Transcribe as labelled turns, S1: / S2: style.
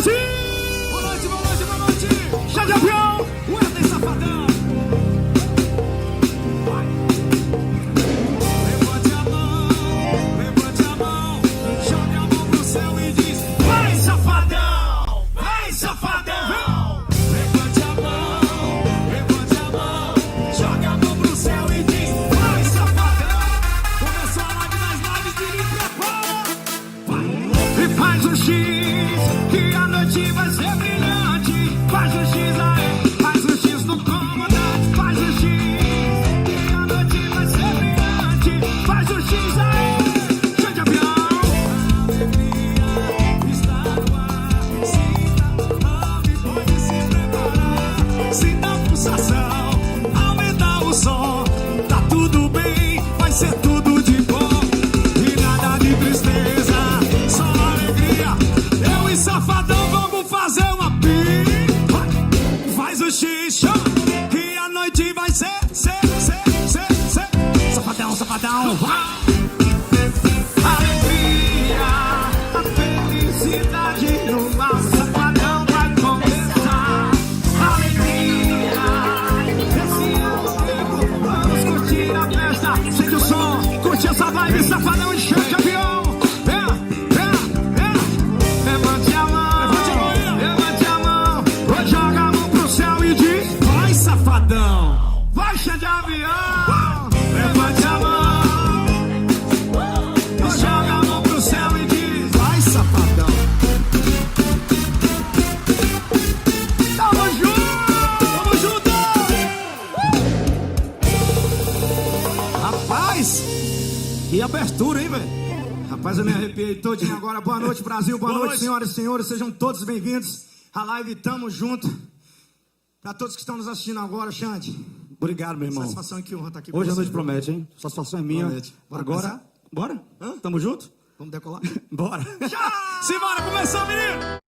S1: Brasil! Boa noite, boa noite, boa noite! Chá de avião, o Herden Safadão! Vai! Levante a mão, jogue a mão pro céu e diz: vai, safadão! Vai, safadão! Levante a mão, jogue a mão pro céu e diz: vai, safadão! Começou a live das lives de me prepara! Vai! E faz um X! Que a noite vai ser brilhante. Faz o X aí, faz o X no comandante. Faz o X, que a noite vai ser brilhante. Faz o X aí, chá de avião. A alegria está no ar. Sinta a ave, pode se preparar. Sinta a pulsação, aumenta o som. Tá tudo bem, vai ser tudo de bom. E nada de tristeza, só alegria. Eu e Safadão vamos fazer uma pi. Faz o X, que a noite vai ser. Safadão, safadão. Alegria, a felicidade no mar. Safadão vai começar. Alegria, esse ano vamos curtir a festa. Sente o som, curte essa vibe. Safadão e chá de avião. Levante a mão, ou joga a mão pro céu e diz: vai, safadão, vai, chá de avião. Levante a mão, ou joga a mão pro céu e diz: vai, safadão. Tamo junto! Rapaz, que abertura, hein, velho? Rapaz, eu me arrepiei todinho agora. Boa noite, Brasil. Boa noite, senhoras e senhores. Sejam todos bem-vindos à live Tamo Junto. Para todos que estão nos assistindo agora, Xande.
S2: Obrigado, meu irmão.
S1: Satisfação e que honra estar aqui com
S2: Hoje
S1: você.
S2: a noite promete, hein? Satisfação é minha.
S1: Promete. Bora
S2: Agora,
S1: começar?
S2: bora?
S1: Hã?
S2: Tamo junto?
S1: Vamos decolar?
S2: Bora.
S1: Simbora, começou, menino!